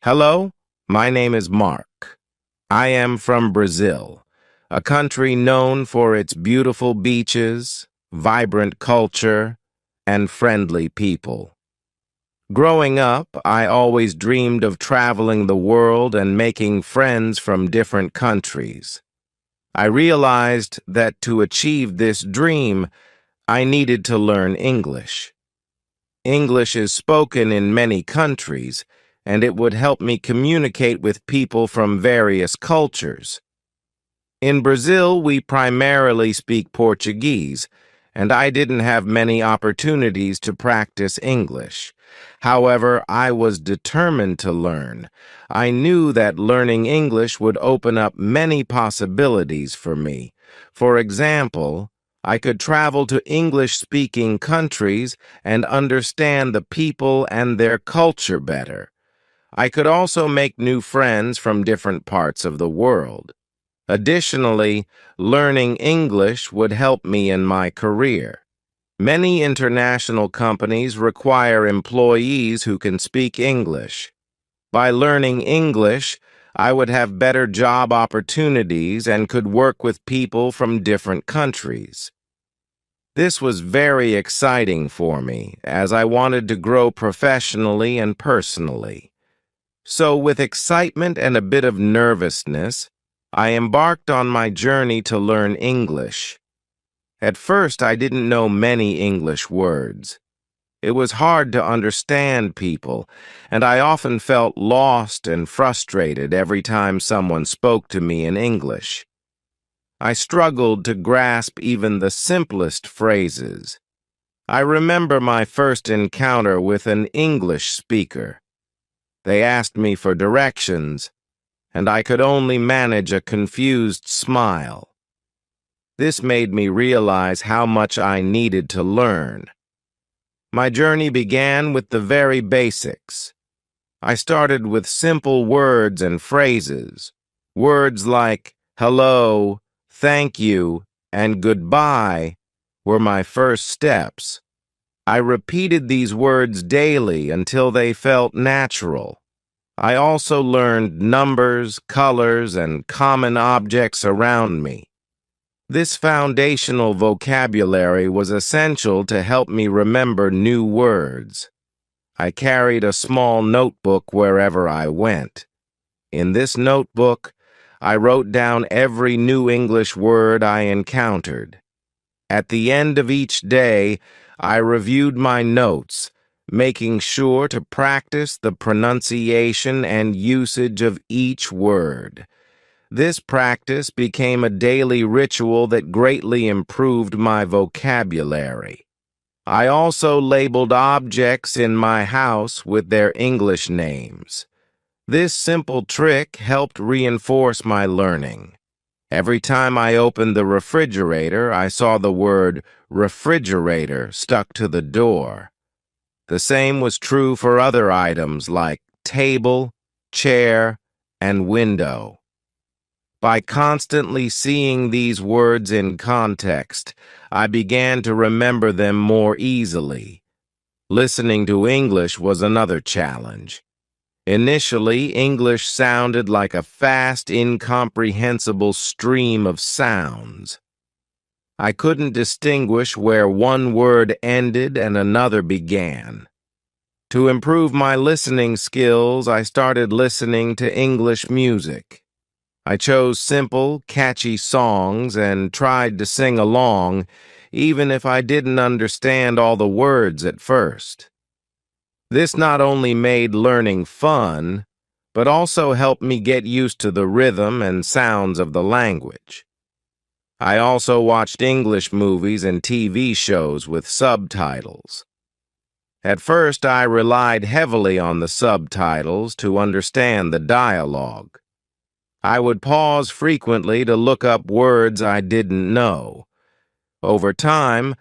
Hello, my name is Mark. I am from Brazil, a country known for its beautiful beaches, vibrant culture, and friendly people. Growing up, I always dreamed of traveling the world and making friends from different countries. I realized that to achieve this dream, I needed to learn English. English is spoken in many countries, and it would help me communicate with people from various cultures. In Brazil, we primarily speak Portuguese, and I didn't have many opportunities to practice English. However, I was determined to learn. I knew that learning English would open up many possibilities for me. For example, I could travel to English-speaking countries and understand the people and their culture better. I could also make new friends from different parts of the world. Additionally, learning English would help me in my career. Many international companies require employees who can speak English. By learning English, I would have better job opportunities and could work with people from different countries. This was very exciting for me, as I wanted to grow professionally and personally. So, with excitement and a bit of nervousness, I embarked on my journey to learn English. At first, I didn't know many English words. It was hard to understand people, and I often felt lost and frustrated every time someone spoke to me in English. I struggled to grasp even the simplest phrases. I remember my first encounter with an English speaker. They asked me for directions, and I could only manage a confused smile. This made me realize how much I needed to learn. My journey began with the very basics. I started with simple words and phrases. Words like hello, thank you, and goodbye were my first steps. I repeated these words daily until they felt natural. I also learned numbers, colors, and common objects around me. This foundational vocabulary was essential to help me remember new words. I carried a small notebook wherever I went. In this notebook, I wrote down every new English word I encountered. At the end of each day, I reviewed my notes, making sure to practice the pronunciation and usage of each word. This practice became a daily ritual that greatly improved my vocabulary. I also labeled objects in my house with their English names. This simple trick helped reinforce my learning. Every time I opened the refrigerator, I saw the word refrigerator stuck to the door. The same was true for other items like table, chair, and window. By constantly seeing these words in context, I began to remember them more easily. Listening to English was another challenge. Initially, English sounded like a fast, incomprehensible stream of sounds. I couldn't distinguish where one word ended and another began. To improve my listening skills, I started listening to English music. I chose simple, catchy songs and tried to sing along, even if I didn't understand all the words at first. This not only made learning fun, but also helped me get used to the rhythm and sounds of the language. I also watched English movies and TV shows with subtitles. At first, I relied heavily on the subtitles to understand the dialogue. I would pause frequently to look up words I didn't know. Over time,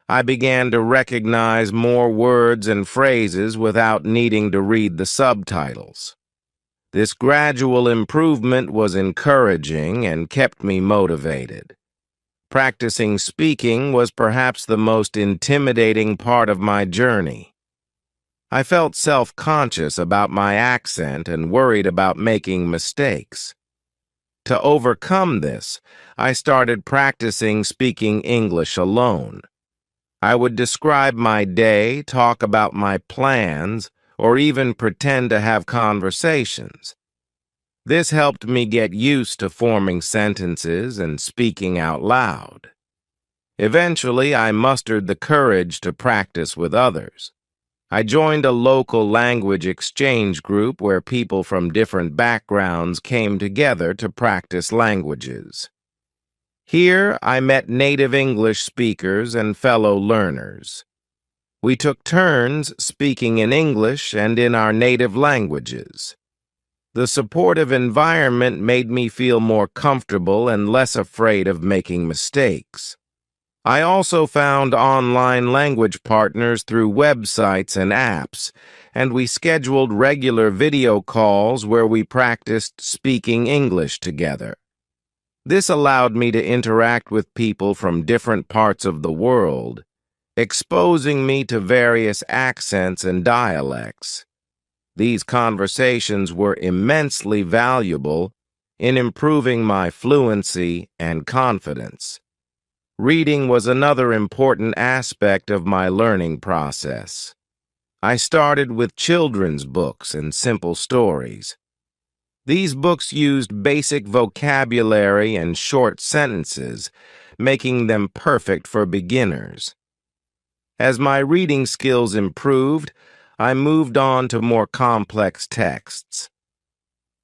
I began to recognize more words and phrases without needing to read the subtitles. This gradual improvement was encouraging and kept me motivated. Practicing speaking was perhaps the most intimidating part of my journey. I felt self-conscious about my accent and worried about making mistakes. To overcome this, I started practicing speaking English alone. I would describe my day, talk about my plans, or even pretend to have conversations. This helped me get used to forming sentences and speaking out loud. Eventually, I mustered the courage to practice with others. I joined a local language exchange group where people from different backgrounds came together to practice languages. Here, I met native English speakers and fellow learners. We took turns speaking in English and in our native languages. The supportive environment made me feel more comfortable and less afraid of making mistakes. I also found online language partners through websites and apps, and we scheduled regular video calls where we practiced speaking English together. This allowed me to interact with people from different parts of the world, exposing me to various accents and dialects. These conversations were immensely valuable in improving my fluency and confidence. Reading was another important aspect of my learning process. I started with children's books and simple stories. These books used basic vocabulary and short sentences, making them perfect for beginners. As my reading skills improved, I moved on to more complex texts.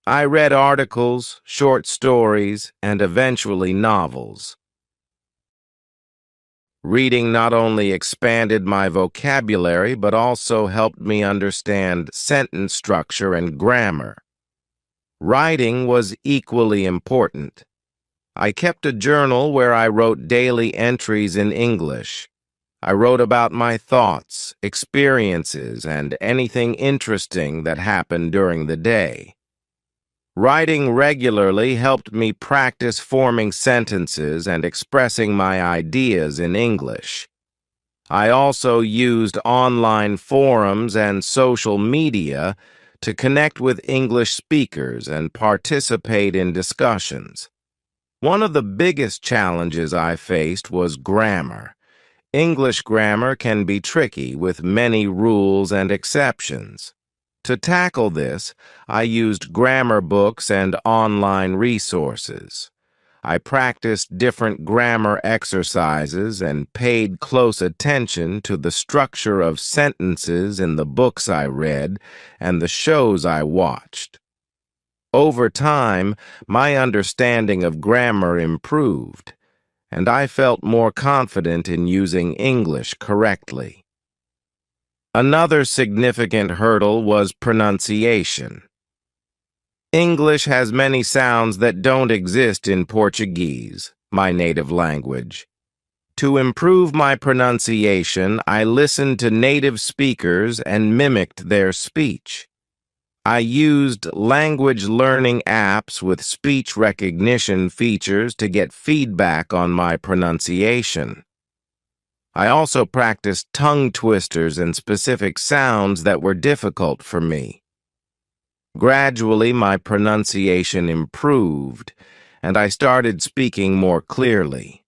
I read articles, short stories, and eventually novels. Reading not only expanded my vocabulary but also helped me understand sentence structure and grammar. Writing was equally important. I kept a journal where I wrote daily entries in English. I wrote about my thoughts, experiences, and anything interesting that happened during the day. Writing regularly helped me practice forming sentences and expressing my ideas in English. I also used online forums and social media to connect with English speakers and participate in discussions. One of the biggest challenges I faced was grammar. English grammar can be tricky with many rules and exceptions. To tackle this, I used grammar books and online resources. I practiced different grammar exercises and paid close attention to the structure of sentences in the books I read and the shows I watched. Over time, my understanding of grammar improved, and I felt more confident in using English correctly. Another significant hurdle was pronunciation. English has many sounds that don't exist in Portuguese, my native language. To improve my pronunciation, I listened to native speakers and mimicked their speech. I used language learning apps with speech recognition features to get feedback on my pronunciation. I also practiced tongue twisters and specific sounds that were difficult for me. Gradually, my pronunciation improved, and I started speaking more clearly.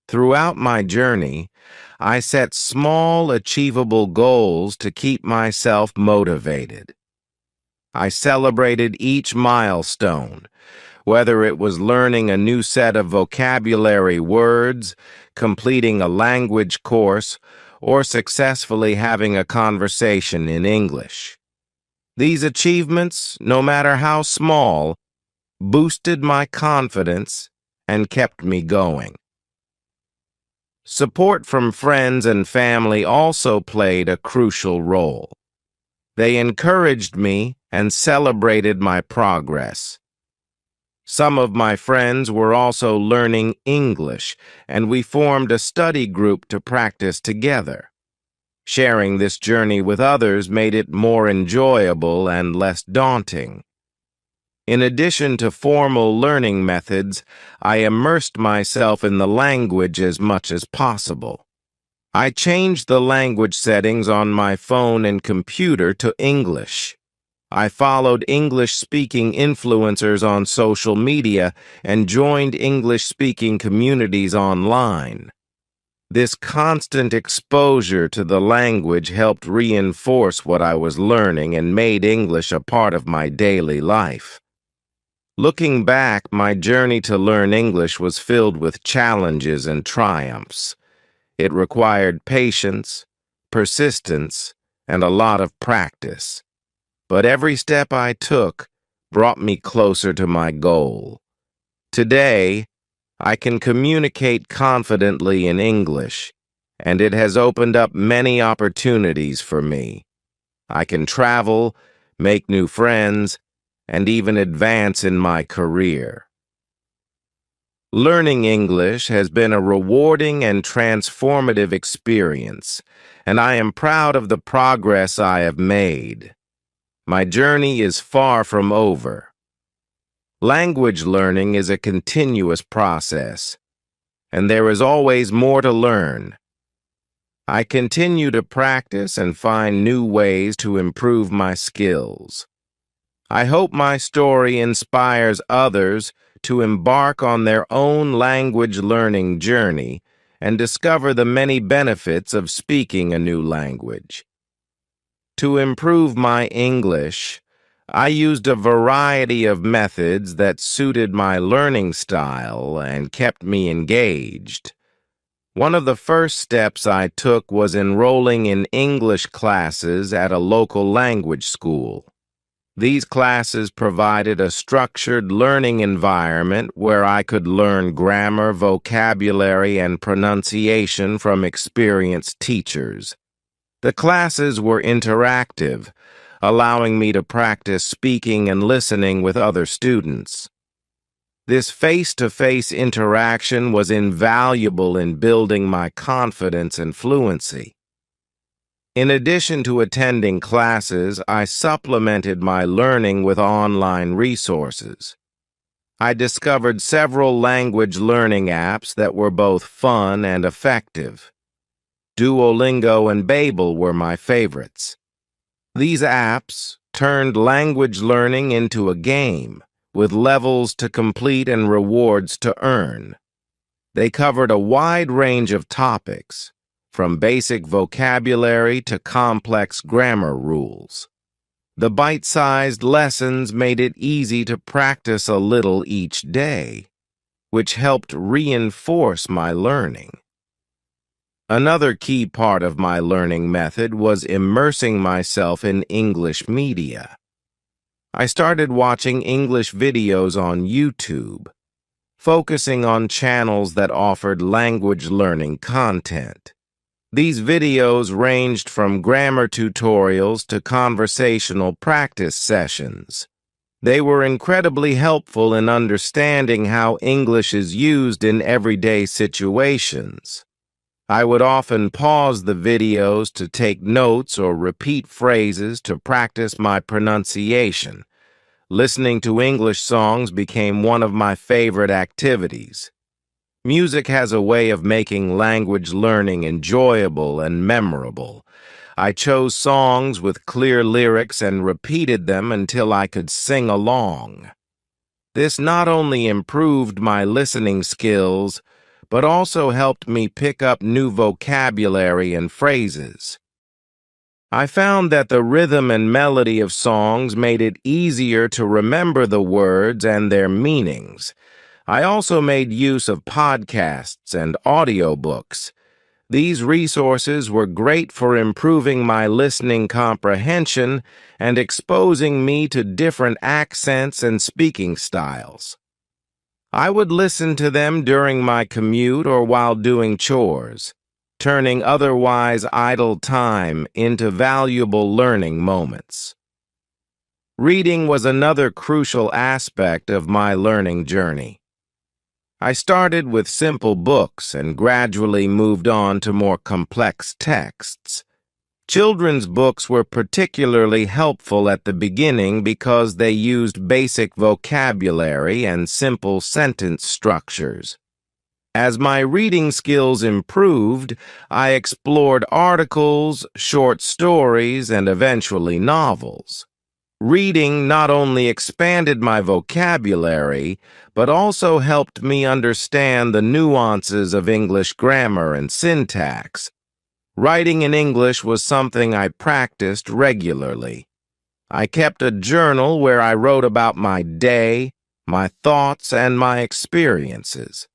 Throughout my journey, I set small, achievable goals to keep myself motivated. I celebrated each milestone, whether it was learning a new set of vocabulary words, completing a language course, or successfully having a conversation in English. These achievements, no matter how small, boosted my confidence and kept me going. Support from friends and family also played a crucial role. They encouraged me and celebrated my progress. Some of my friends were also learning English, and we formed a study group to practice together. Sharing this journey with others made it more enjoyable and less daunting. In addition to formal learning methods, I immersed myself in the language as much as possible. I changed the language settings on my phone and computer to English. I followed English-speaking influencers on social media and joined English-speaking communities online. This constant exposure to the language helped reinforce what I was learning and made English a part of my daily life. Looking back, my journey to learn English was filled with challenges and triumphs. It required patience, persistence, and a lot of practice. But every step I took brought me closer to my goal. Today, I can communicate confidently in English, and it has opened up many opportunities for me. I can travel, make new friends, and even advance in my career. Learning English has been a rewarding and transformative experience, and I am proud of the progress I have made. My journey is far from over. Language learning is a continuous process, and there is always more to learn. I continue to practice and find new ways to improve my skills. I hope my story inspires others to embark on their own language learning journey and discover the many benefits of speaking a new language. To improve my English, I used a variety of methods that suited my learning style and kept me engaged. One of the first steps I took was enrolling in English classes at a local language school. These classes provided a structured learning environment where I could learn grammar, vocabulary, and pronunciation from experienced teachers. The classes were interactive, allowing me to practice speaking and listening with other students. This face-to-face interaction was invaluable in building my confidence and fluency. In addition to attending classes, I supplemented my learning with online resources. I discovered several language learning apps that were both fun and effective. Duolingo and Babel were my favorites. These apps turned language learning into a game, with levels to complete and rewards to earn. They covered a wide range of topics, from basic vocabulary to complex grammar rules. The bite-sized lessons made it easy to practice a little each day, which helped reinforce my learning. Another key part of my learning method was immersing myself in English media. I started watching English videos on YouTube, focusing on channels that offered language learning content. These videos ranged from grammar tutorials to conversational practice sessions. They were incredibly helpful in understanding how English is used in everyday situations. I would often pause the videos to take notes or repeat phrases to practice my pronunciation. Listening to English songs became one of my favorite activities. Music has a way of making language learning enjoyable and memorable. I chose songs with clear lyrics and repeated them until I could sing along. This not only improved my listening skills, but also helped me pick up new vocabulary and phrases. I found that the rhythm and melody of songs made it easier to remember the words and their meanings. I also made use of podcasts and audiobooks. These resources were great for improving my listening comprehension and exposing me to different accents and speaking styles. I would listen to them during my commute or while doing chores, turning otherwise idle time into valuable learning moments. Reading was another crucial aspect of my learning journey. I started with simple books and gradually moved on to more complex texts. Children's books were particularly helpful at the beginning because they used basic vocabulary and simple sentence structures. As my reading skills improved, I explored articles, short stories, and eventually novels. Reading not only expanded my vocabulary, but also helped me understand the nuances of English grammar and syntax. Writing in English was something I practiced regularly. I kept a journal where I wrote about my day, my thoughts, and my experiences.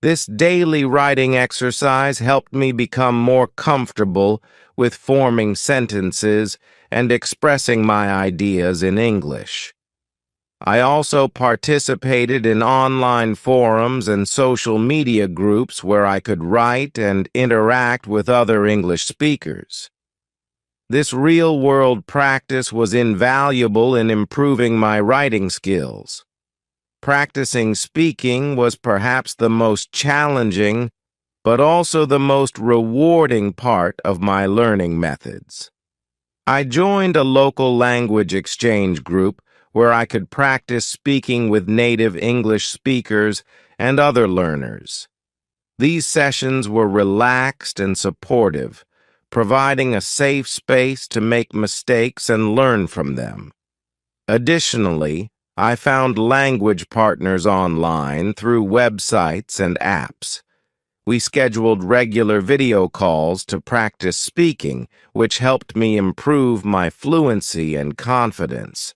This daily writing exercise helped me become more comfortable with forming sentences and expressing my ideas in English. I also participated in online forums and social media groups where I could write and interact with other English speakers. This real-world practice was invaluable in improving my writing skills. Practicing speaking was perhaps the most challenging, but also the most rewarding part of my learning methods. I joined a local language exchange group where I could practice speaking with native English speakers and other learners. These sessions were relaxed and supportive, providing a safe space to make mistakes and learn from them. Additionally, I found language partners online through websites and apps. We scheduled regular video calls to practice speaking, which helped me improve my fluency and confidence.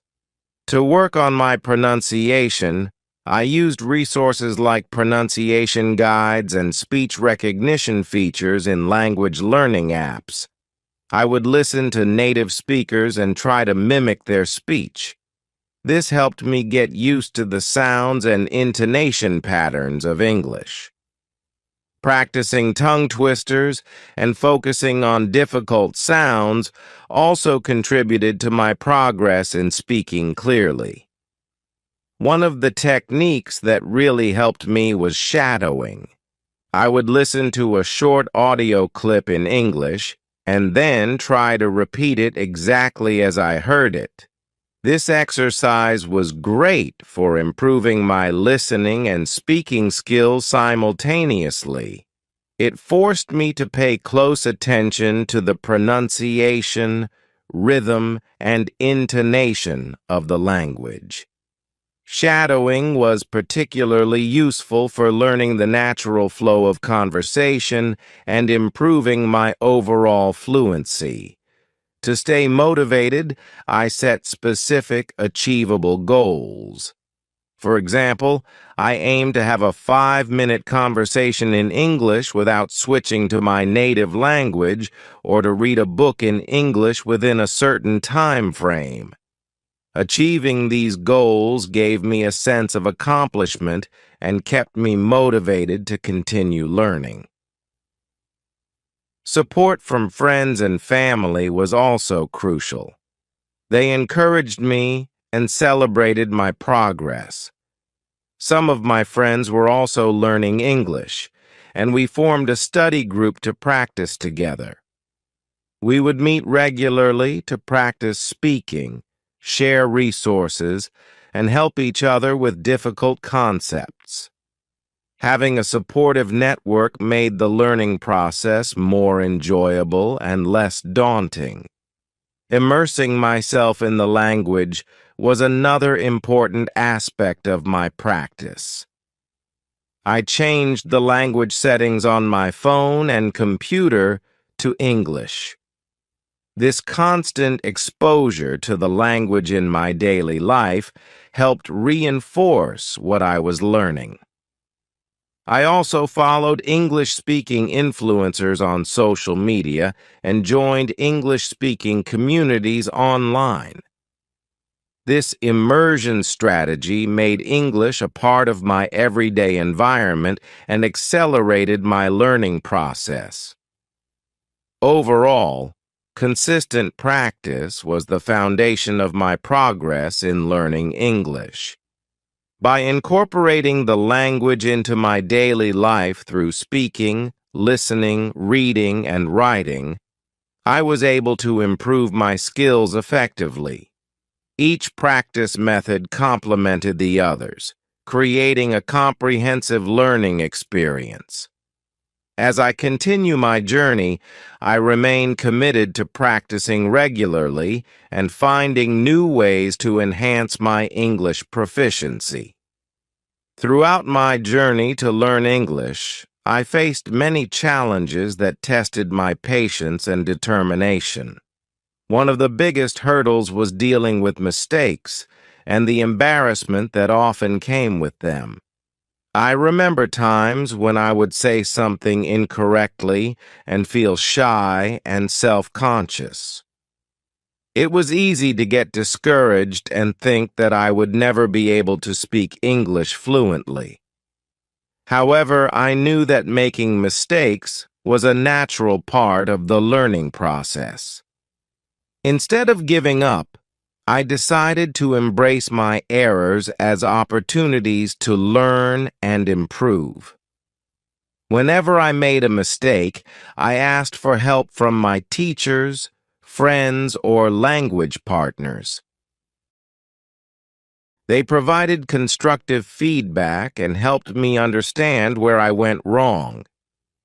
To work on my pronunciation, I used resources like pronunciation guides and speech recognition features in language learning apps. I would listen to native speakers and try to mimic their speech. This helped me get used to the sounds and intonation patterns of English. Practicing tongue twisters and focusing on difficult sounds also contributed to my progress in speaking clearly. One of the techniques that really helped me was shadowing. I would listen to a short audio clip in English and then try to repeat it exactly as I heard it. This exercise was great for improving my listening and speaking skills simultaneously. It forced me to pay close attention to the pronunciation, rhythm, and intonation of the language. Shadowing was particularly useful for learning the natural flow of conversation and improving my overall fluency. To stay motivated, I set specific, achievable goals. For example, I aimed to have a 5-minute conversation in English without switching to my native language or to read a book in English within a certain time frame. Achieving these goals gave me a sense of accomplishment and kept me motivated to continue learning. Support from friends and family was also crucial. They encouraged me and celebrated my progress. Some of my friends were also learning English, and we formed a study group to practice together. We would meet regularly to practice speaking, share resources, and help each other with difficult concepts. Having a supportive network made the learning process more enjoyable and less daunting. Immersing myself in the language was another important aspect of my practice. I changed the language settings on my phone and computer to English. This constant exposure to the language in my daily life helped reinforce what I was learning. I also followed English-speaking influencers on social media and joined English-speaking communities online. This immersion strategy made English a part of my everyday environment and accelerated my learning process. Overall, consistent practice was the foundation of my progress in learning English. By incorporating the language into my daily life through speaking, listening, reading, and writing, I was able to improve my skills effectively. Each practice method complemented the others, creating a comprehensive learning experience. As I continue my journey, I remain committed to practicing regularly and finding new ways to enhance my English proficiency. Throughout my journey to learn English, I faced many challenges that tested my patience and determination. One of the biggest hurdles was dealing with mistakes and the embarrassment that often came with them. I remember times when I would say something incorrectly and feel shy and self-conscious. It was easy to get discouraged and think that I would never be able to speak English fluently. However, I knew that making mistakes was a natural part of the learning process. Instead of giving up, I decided to embrace my errors as opportunities to learn and improve. Whenever I made a mistake, I asked for help from my teachers, friends, or language partners. They provided constructive feedback and helped me understand where I went wrong.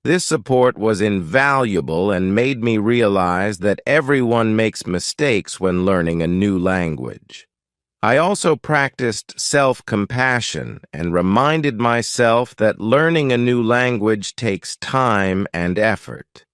This support was invaluable and made me realize that everyone makes mistakes when learning a new language. I also practiced self-compassion and reminded myself that learning a new language takes time and effort.